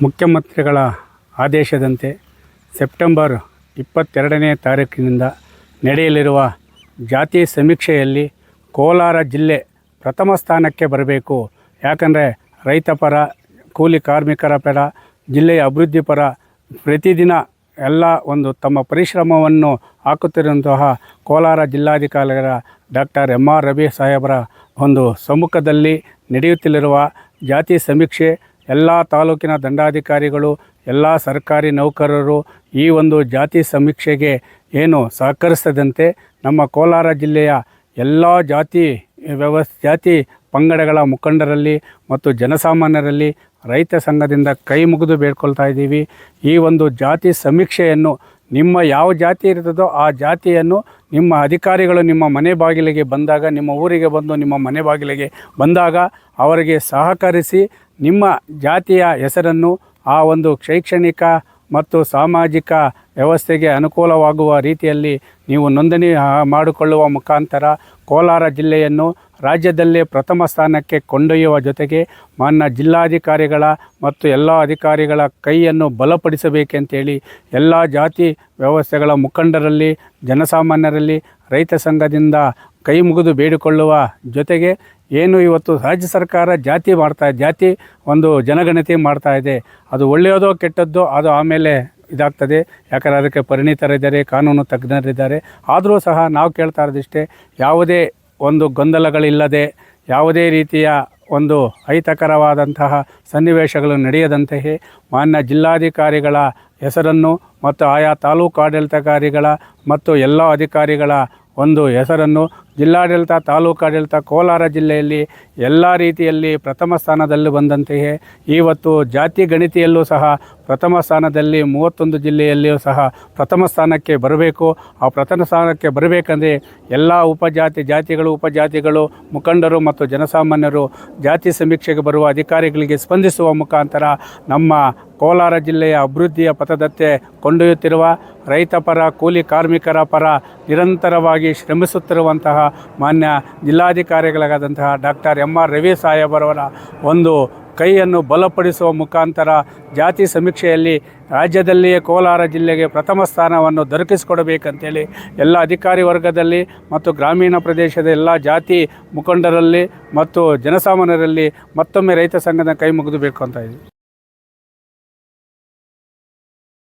ಮುಖ್ಯಮಂತ್ರಿಗಳ ಆದೇಶದಂತೆ ಸೆಪ್ಟೆಂಬರ್ 22ನೇ ತಾರೀಕಿನಿಂದ ನಡೆಯಲಿರುವ ಜಾತಿ ಸಮೀಕ್ಷೆಯಲ್ಲಿ ಕೋಲಾರ ಜಿಲ್ಲೆ ಪ್ರಥಮ ಸ್ಥಾನಕ್ಕೆ ಬರಬೇಕು. ಯಾಕಂದರೆ ರೈತ ಪರ, ಕೂಲಿ ಕಾರ್ಮಿಕರ ಪರ, ಜಿಲ್ಲೆಯ ಅಭಿವೃದ್ಧಿ ಪರ ಪ್ರತಿದಿನ ಎಲ್ಲ ತಮ್ಮ ಪರಿಶ್ರಮವನ್ನು ಹಾಕುತ್ತಿರುವಂತಹ ಕೋಲಾರ ಜಿಲ್ಲಾಧಿಕಾರಿಗಳ ಡಾಕ್ಟರ್ ಎಮ್.ಆರ್. ರವಿ ಸಾಹೇಬರ ಸಮ್ಮುಖದಲ್ಲಿ ನಡೆಯುತ್ತಿರುವ ಜಾತಿ ಸಮೀಕ್ಷೆ ಎಲ್ಲ ತಾಲೂಕಿನ ದಂಡಾಧಿಕಾರಿಗಳು, ಎಲ್ಲ ಸರ್ಕಾರಿ ನೌಕರರು ಈ ಜಾತಿ ಸಮೀಕ್ಷೆಗೆ ಸಹಕರಿಸದಂತೆ ನಮ್ಮ ಕೋಲಾರ ಜಿಲ್ಲೆಯ ಎಲ್ಲ ಜಾತಿ ಪಂಗಡಗಳ ಮುಖಂಡರಲ್ಲಿ ಮತ್ತು ಜನಸಾಮಾನ್ಯರಲ್ಲಿ ರೈತ ಸಂಘದಿಂದ ಕೈ ಮುಗಿದು ಬೇಡ್ಕೊಳ್ತಾ ಇದ್ದೀವಿ. ಈ ಜಾತಿ ಸಮೀಕ್ಷೆಯನ್ನು ನಿಮ್ಮ ಯಾವ ಜಾತಿ ಇರ್ತದೋ ಆ ಜಾತಿಯನ್ನು ನಿಮ್ಮ ಅಧಿಕಾರಿಗಳು ನಿಮ್ಮ ಮನೆ ಬಾಗಿಲಿಗೆ ಬಂದಾಗ, ನಿಮ್ಮ ಊರಿಗೆ ಬಂದು ನಿಮ್ಮ ಮನೆ ಬಾಗಿಲಿಗೆ ಬಂದಾಗ ಅವರಿಗೆ ಸಹಕರಿಸಿ ನಿಮ್ಮ ಜಾತಿಯ ಹೆಸರನ್ನು ಆ ಶೈಕ್ಷಣಿಕ ಮತ್ತು ಸಾಮಾಜಿಕ ವ್ಯವಸ್ಥೆಗೆ ಅನುಕೂಲವಾಗುವ ರೀತಿಯಲ್ಲಿ ನೀವು ನೋಂದಣಿ ಮಾಡಿಕೊಳ್ಳುವ ಮುಖಾಂತರ ಕೋಲಾರ ಜಿಲ್ಲೆಯನ್ನು ರಾಜ್ಯದಲ್ಲೇ ಪ್ರಥಮ ಸ್ಥಾನಕ್ಕೆ ಕೊಂಡೊಯ್ಯುವ ಜೊತೆಗೆ ಮಾನ್ಯ ಜಿಲ್ಲಾಧಿಕಾರಿಗಳ ಮತ್ತು ಎಲ್ಲ ಅಧಿಕಾರಿಗಳ ಕೈಯನ್ನು ಬಲಪಡಿಸಬೇಕೆಂತೇಳಿ ಎಲ್ಲ ಜಾತಿ ವ್ಯವಸ್ಥೆಗಳ ಮುಖಂಡರಲ್ಲಿ, ಜನಸಾಮಾನ್ಯರಲ್ಲಿ ರೈತ ಸಂಘದಿಂದ ಕೈ ಮುಗಿದು ಬೇಡಿಕೊಳ್ಳುವ ಜೊತೆಗೆ ಇವತ್ತು ರಾಜ್ಯ ಸರ್ಕಾರ ಜಾತಿ ಜನಗಣತಿ ಮಾಡ್ತಾ ಇದೆ. ಅದು ಒಳ್ಳೆಯದೋ ಕೆಟ್ಟದ್ದೋ ಅದು ಆಮೇಲೆ ಇದಾಗ್ತದೆ. ಯಾಕಂದರೆ ಅದಕ್ಕೆ ಪರಿಣಿತರಿದ್ದಾರೆ, ಕಾನೂನು ತಜ್ಞರಿದ್ದಾರೆ. ಆದರೂ ಸಹ ನಾವು ಕೇಳ್ತಾ ಇರೋದಿಷ್ಟೇ, ಯಾವುದೇ ಗೊಂದಲಗಳಿಲ್ಲದೆ, ಯಾವುದೇ ರೀತಿಯ ಅಹಿತಕರವಾದಂತಹ ಸನ್ನಿವೇಶಗಳು ನಡೆಯದಂತೆಯೇ ಮಾನ್ಯ ಜಿಲ್ಲಾಧಿಕಾರಿಗಳ ಹೆಸರನ್ನು ಮತ್ತು ಆಯಾ ತಾಲೂಕು ಆಡಳಿತಾಧಿಕಾರಿಗಳ ಮತ್ತು ಎಲ್ಲ ಅಧಿಕಾರಿಗಳ ಹೆಸರನ್ನು ಜಿಲ್ಲಾಡಳಿತ, ತಾಲೂಕಾಡಳಿತ ಕೋಲಾರ ಜಿಲ್ಲೆಯಲ್ಲಿ ಎಲ್ಲ ರೀತಿಯಲ್ಲಿ ಪ್ರಥಮ ಸ್ಥಾನದಲ್ಲಿ ಬಂದಂತೆಯೇ ಇವತ್ತು ಜಾತಿ ಗಣತಿಯಲ್ಲೂ ಸಹ ಪ್ರಥಮ ಸ್ಥಾನದಲ್ಲಿ 31 ಜಿಲ್ಲೆಯಲ್ಲಿಯೂ ಸಹ ಪ್ರಥಮ ಸ್ಥಾನಕ್ಕೆ ಬರಬೇಕು. ಆ ಪ್ರಥಮ ಸ್ಥಾನಕ್ಕೆ ಬರಬೇಕಂದ್ರೆ ಎಲ್ಲ ಉಪಜಾತಿಗಳು ಮುಖಂಡರು ಮತ್ತು ಜನಸಾಮಾನ್ಯರು ಜಾತಿ ಸಮೀಕ್ಷೆಗೆ ಬರುವ ಅಧಿಕಾರಿಗಳಿಗೆ ಸ್ಪಂದಿಸುವ ಮುಖಾಂತರ ನಮ್ಮ ಕೋಲಾರ ಜಿಲ್ಲೆಯ ಅಭಿವೃದ್ಧಿಯ ಪಥದತ್ತೆ ಕೊಂಡೊಯ್ಯುತ್ತಿರುವ ರೈತ ಪರ, ಕೂಲಿ ಕಾರ್ಮಿಕರ ಪರ ನಿರಂತರವಾಗಿ ಶ್ರಮಿಸುತ್ತಿರುವಂತಹ ಮಾನ್ಯ ಜಿಲ್ಲಾಧಿಕಾರಿಗಳಾದಂತಹ ಡಾಕ್ಟರ್ ಎಮ್.ಆರ್. ರವಿ ಸಾಹೇಬರವರ ಕೈಯನ್ನು ಬಲಪಡಿಸುವ ಮುಖಾಂತರ ಜಾತಿ ಸಮೀಕ್ಷೆಯಲ್ಲಿ ರಾಜ್ಯದಲ್ಲಿಯೇ ಕೋಲಾರ ಜಿಲ್ಲೆಗೆ ಪ್ರಥಮ ಸ್ಥಾನವನ್ನು ದೊರಕಿಸಿಕೊಡಬೇಕಂತೇಳಿ ಎಲ್ಲ ಅಧಿಕಾರಿ ವರ್ಗದಲ್ಲಿ ಮತ್ತು ಗ್ರಾಮೀಣ ಪ್ರದೇಶದ ಎಲ್ಲ ಜಾತಿ ಮುಖಂಡರಲ್ಲಿ ಮತ್ತು ಜನಸಾಮಾನ್ಯರಲ್ಲಿ ಮತ್ತೊಮ್ಮೆ ರೈತ ಸಂಘದ ಕೈ ಮುಗಿದು ಬೇಕು ಅಂತ ಇದ್ದೀವಿ.